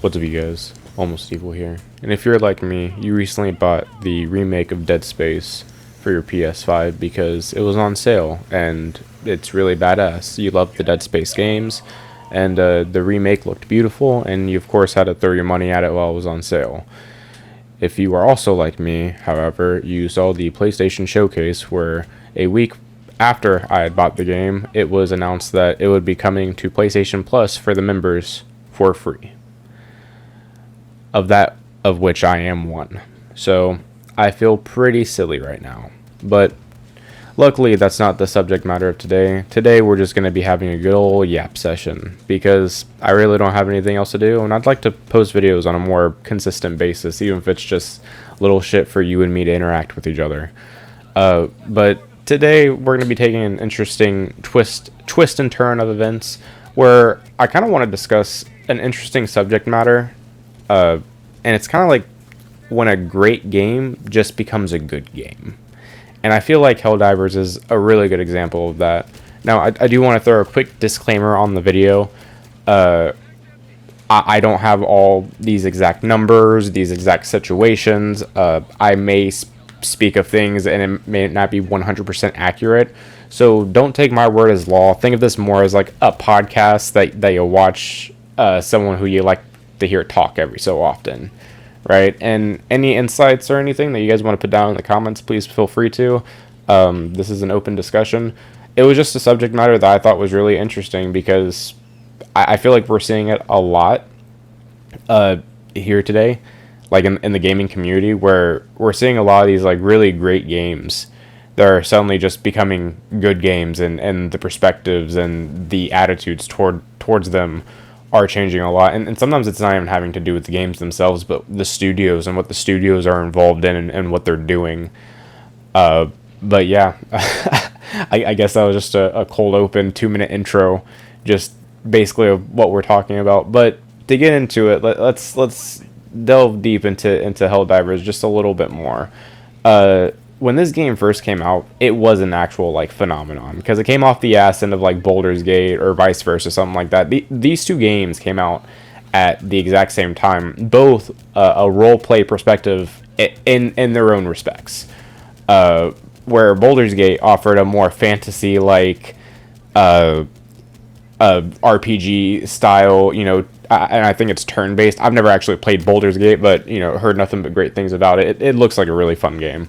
What's up, you guys? Almost Evil here. And if you're like me, you recently bought the remake of Dead Space for your PS5 because it was on sale, and it's really badass. You love the Dead Space games, and the remake looked beautiful, and you of course had to throw your money at it while it was on sale. If you are also like me, however, you saw the PlayStation Showcase where a week after I had bought the game, it was announced that it would be coming to PlayStation Plus for the members for free. Of which I am one. So I feel pretty silly right now. But luckily that's not the subject matter of today. Today we're just going to be having a good old yap session because I really don't have anything else to do, and I'd like to post videos on a more consistent basis, even if it's just little shit for you and me to interact with each other. But today we're going to be taking an interesting twist and turn of events where I kind of want to discuss an interesting subject matter. And it's kind of like when a great game just becomes a good game. And I feel like Helldivers is a really good example of that. Now, I do want to throw a quick disclaimer on the video. I don't have all these exact numbers, these exact situations. I may speak of things and it may not be 100% accurate. So don't take my word as law. Think of this more as like a podcast that you watch someone who you like to hear talk every so often, right? And any insights or anything that you guys want to put down in the comments, please feel free to. This is an open discussion. It was just a subject matter that I thought was really interesting because I feel like we're seeing it a lot here today, like in the gaming community, where we're seeing a lot of these like really great games that are suddenly just becoming good games, and the perspectives and the attitudes towards them are changing a lot, and sometimes it's not even having to do with the games themselves, but the studios and what the studios are involved in and what they're doing. But yeah, I guess that was just a cold open 2-minute intro, just basically of what we're talking about. But to get into it, let's delve deep into Helldivers just a little bit more. When this game first came out, it was an actual like phenomenon because it came off the ass end of like Baldur's Gate or vice versa, something like that. These two games came out at the exact same time, both a role play perspective in their own respects. Where Baldur's Gate offered a more fantasy like RPG style, and I think it's turn based. I've never actually played Baldur's Gate, but heard nothing but great things about it. It looks like a really fun game.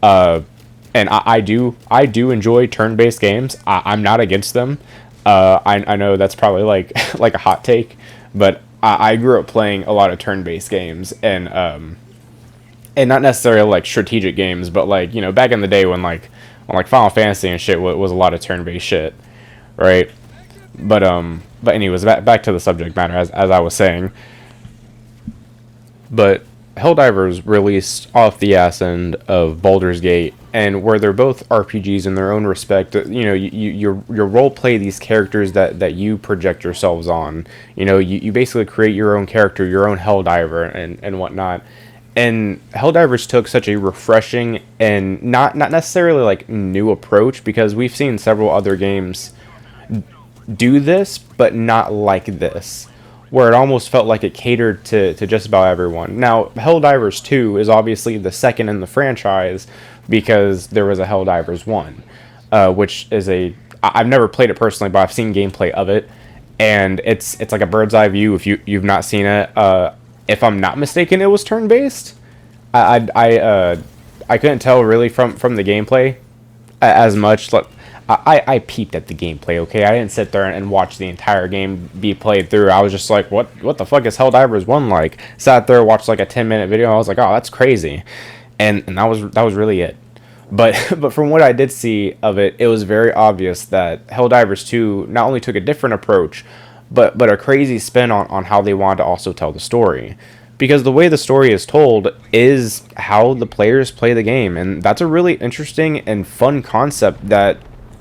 And I do enjoy turn-based games. I'm not against them. I know that's probably like like a hot take, but I grew up playing a lot of turn-based games, and not necessarily like strategic games, but like back in the day when like Final Fantasy and shit was a lot of turn-based shit, right? But anyways, back to the subject matter as I was saying. But Helldivers released off the ass end of Baldur's Gate, and where they're both RPGs in their own respect, you role play these characters that you project yourselves on. You basically create your own character, your own Helldiver and whatnot. And Helldivers took such a refreshing and not necessarily like new approach, because we've seen several other games do this, but not like this, where it almost felt like it catered to just about everyone. Now, Helldivers 2 is obviously the second in the franchise because there was a Helldivers 1, which is I've never played it personally, but I've seen gameplay of it, and it's like a bird's eye view if you've not seen it. If I'm not mistaken, it was turn-based. I couldn't tell really from the gameplay as much. I peeped at the gameplay, okay? I didn't sit there and watch the entire game be played through. I was just like, what the fuck is Helldivers 1 like? Sat there, watched like a 10-minute video, and I was like, oh, that's crazy. And that was really it. But from what I did see of it, it was very obvious that Helldivers 2 not only took a different approach, but a crazy spin on how they wanted to also tell the story. Because the way the story is told is how the players play the game, and that's a really interesting and fun concept that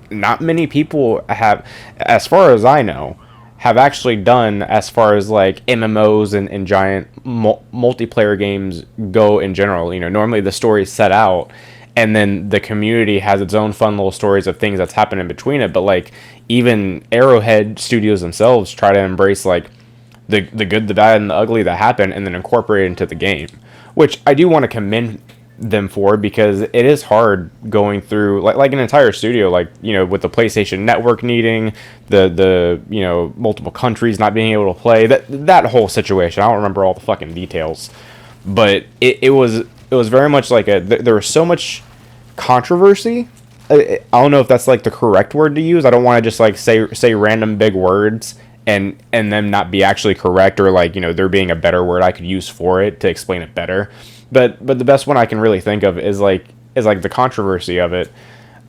not many people have, as far as I know, have actually done as far as like MMOs and giant multiplayer games go in general. Normally the story's set out, and then the community has its own fun little stories of things that's happened in between it. But like even Arrowhead Studios themselves try to embrace like the good, the bad, and the ugly that happen, and then incorporate it into the game, which I do want to commend them for, because it is hard going through like an entire studio, like, you know, with the PlayStation Network needing the you know, multiple countries not being able to play, that whole situation. I don't remember all the fucking details, but it was very much like there was so much controversy. I don't know if that's like the correct word to use. I don't want to just like say random big words and them not be actually correct, or like, you know, there being a better word I could use for it to explain it better. But the best one I can really think of is like the controversy of it,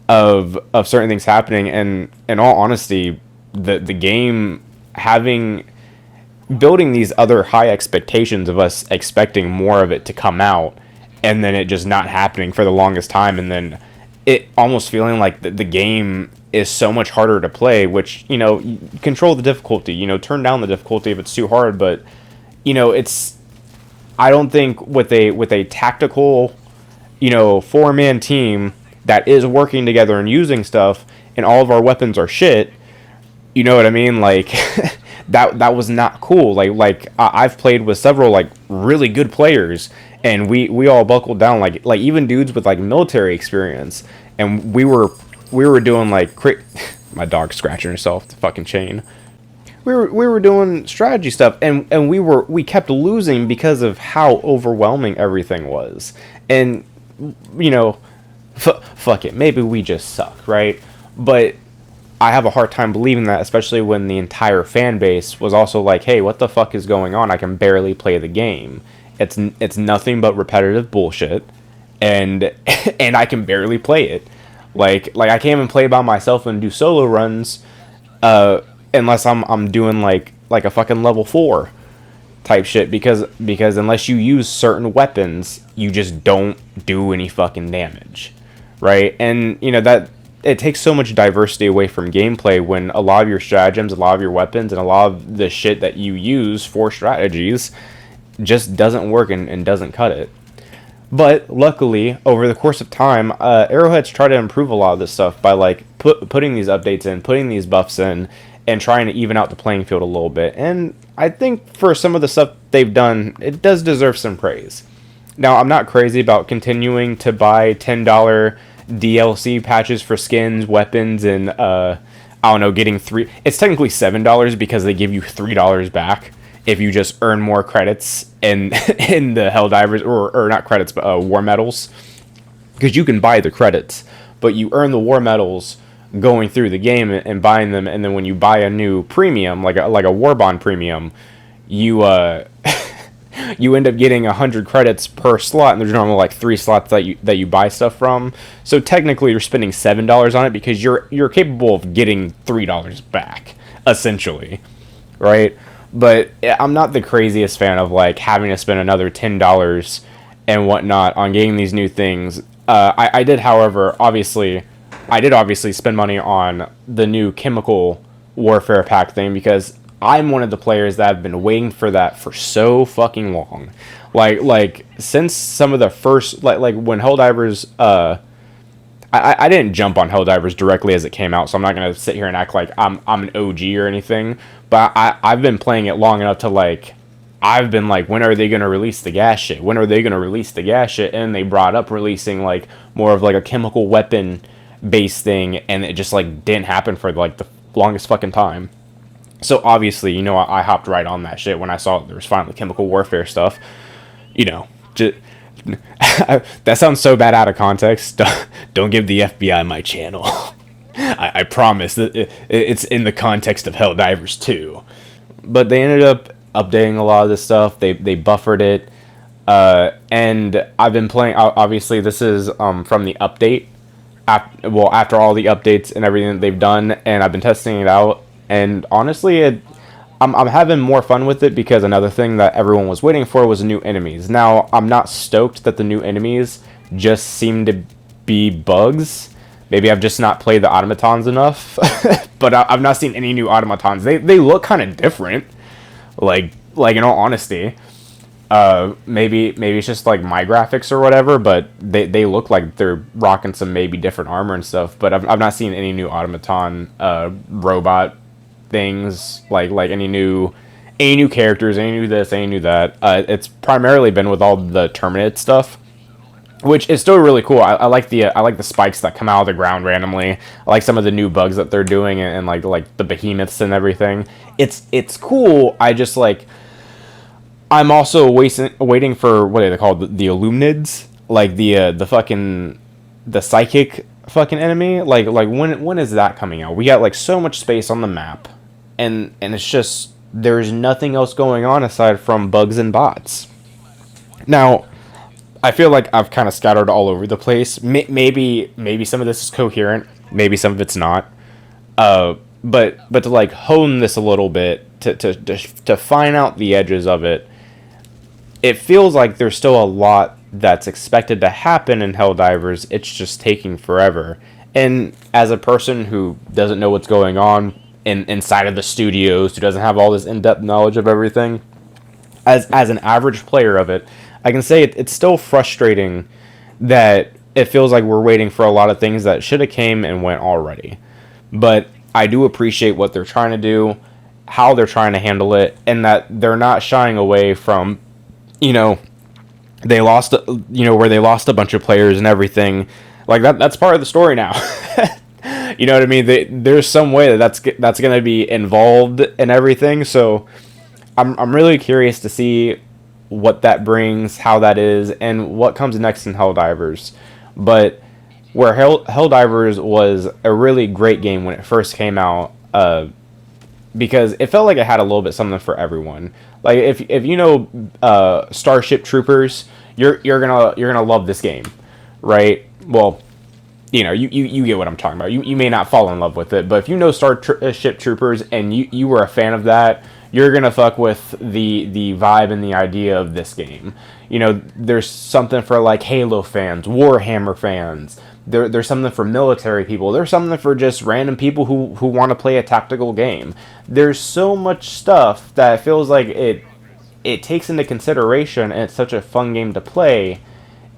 of certain things happening, and in all honesty, the game building these other high expectations of us expecting more of it to come out, and then it just not happening for the longest time, and then it almost feeling like the game is so much harder to play, which, you know, you control the difficulty, you know, turn down the difficulty if it's too hard, but, you know, I don't think with a tactical, you know, 4-man team that is working together and using stuff, and all of our weapons are shit, you know what I mean? Like, that was not cool. Like I've played with several like really good players, and we all buckled down, like even dudes with like military experience, and we were doing like my dog's scratching herself, the fucking chain. We were doing strategy stuff, and we kept losing because of how overwhelming everything was. And, you know, fuck it, maybe we just suck, right? But I have a hard time believing that, especially when the entire fan base was also like, hey, what the fuck is going on? I can barely play the game. It's nothing but repetitive bullshit, and and I can barely play it. Like I can't even play by myself and do solo runs, unless I'm doing like a fucking level 4 type shit, because unless you use certain weapons, you just don't do any fucking damage, right? And, you know, that it takes so much diversity away from gameplay when a lot of your stratagems, a lot of your weapons, and a lot of the shit that you use for strategies just doesn't work and doesn't cut it. But luckily, over the course of time, Arrowhead's tried to improve a lot of this stuff by like putting these updates in, putting these buffs in, and trying to even out the playing field a little bit. And I think for some of the stuff they've done, it does deserve some praise. Now, I'm not crazy about continuing to buy $10 DLC patches for skins, weapons, and I don't know, getting it's technically $7 because they give you $3 back if you just earn more credits in the Helldivers, or not credits, but war medals, because you can buy the credits, but you earn the war medals going through the game and buying them, and then when you buy a new premium, like a war bond premium, you you end up getting 100 credits per slot, and there's normally like 3 slots that you buy stuff from. So technically, you're spending $7 on it because you're capable of getting $3 back, essentially, right? But I'm not the craziest fan of like having to spend another $10 and whatnot on getting these new things. I did, however, obviously spend money on the new chemical warfare pack thing, because I'm one of the players that have been waiting for that for so fucking long. Like since some of the first, like when Helldivers, I didn't jump on Helldivers directly as it came out, so I'm not gonna sit here and act like I'm an OG or anything. But I've been playing it long enough to like, I've been like, when are they gonna release the gas shit? When are they gonna release the gas shit? And they brought up releasing like more of like a chemical weapon based thing, and it just like didn't happen for like the longest fucking time. So obviously, you know, I hopped right on that shit when I saw there was finally chemical warfare stuff. You know, just, that sounds so bad out of context. Don't give the FBI my channel. I promise that it's in the context of Helldivers 2. But they ended up updating a lot of this stuff. They buffered it. And I've been playing, obviously this is from the update. After all the updates and everything that they've done, and I've been testing it out. And honestly, I'm having more fun with it, because another thing that everyone was waiting for was new enemies. Now, I'm not stoked that the new enemies just seem to be bugs. Maybe I've just not played the automatons enough. But I've not seen any new automatons. They look kind of different. Like in all honesty. Maybe it's just like my graphics or whatever, but they look like they're rocking some maybe different armor and stuff. But I've not seen any new automaton robot things, like any new any new characters, any new this, any new that. It's primarily been with all the Terminated stuff, which is still really cool. I like the spikes that come out of the ground randomly. I like some of the new bugs that they're doing, and like the behemoths and everything. It's cool. I just like, I'm also waiting for, what are they called, the Illuminids, like the fucking, the psychic fucking enemy. Like when is that coming out? We got like so much space on the map, and it's just, there's nothing else going on aside from bugs and bots. Now, I feel like I've kind of scattered all over the place. Maybe some of this is coherent, maybe some of it's not. But to like hone this a little bit, to find out the edges of it, it feels like there's still a lot that's expected to happen in Helldivers. It's just taking forever. And as a person who doesn't know what's going on inside of the studios, who doesn't have all this in-depth knowledge of everything, as an average player of it, I can say it's still frustrating that it feels like we're waiting for a lot of things that should have came and went already. But I do appreciate what they're trying to do, how they're trying to handle it, and that they're not shying away from, they lost, where they lost a bunch of players and everything. Like that's part of the story now. You know what I mean? There's some way that's going to be involved in everything. So I'm really curious to see what that brings, how that is, and what comes next in Helldivers. But where Helldivers was a really great game when it first came out, because it felt like it had a little bit something for everyone. Like if you know Starship Troopers, you're gonna love this game, right? Well, you get what I'm talking about. You may not fall in love with it, but if you know Starship Troopers and you were a fan of that, you're gonna fuck with the vibe and the idea of this game. There's something for like Halo fans, Warhammer fans. There's something for military people. There's something for just random people who want to play a tactical game. There's so much stuff that it feels like it takes into consideration, and it's such a fun game to play.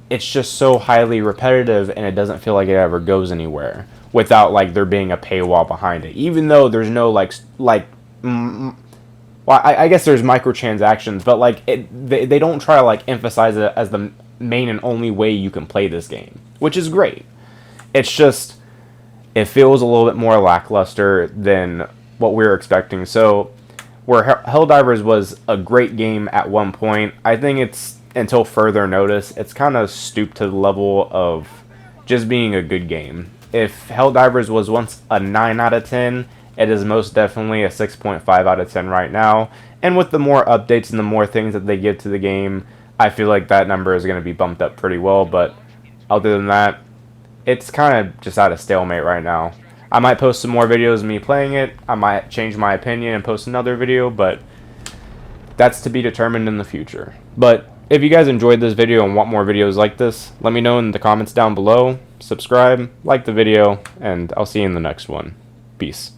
It's just so highly repetitive, and it doesn't feel like it ever goes anywhere without like there being a paywall behind it. Even though there's no well, I guess there's microtransactions, but like they don't try to like emphasize it as the main and only way you can play this game, which is great. It's just, it feels a little bit more lackluster than what we were expecting. So where Helldivers was a great game at one point, I think it's, until further notice, it's kind of stooped to the level of just being a good game. If Helldivers was once a 9 out of 10, it is most definitely a 6.5 out of 10 right now. And with the more updates and the more things that they give to the game, I feel like that number is going to be bumped up pretty well. But other than that, it's kind of just at a stalemate right now. I might post some more videos of me playing it. I might change my opinion and post another video, but that's to be determined in the future. But if you guys enjoyed this video and want more videos like this, let me know in the comments down below. Subscribe, like the video, and I'll see you in the next one. Peace.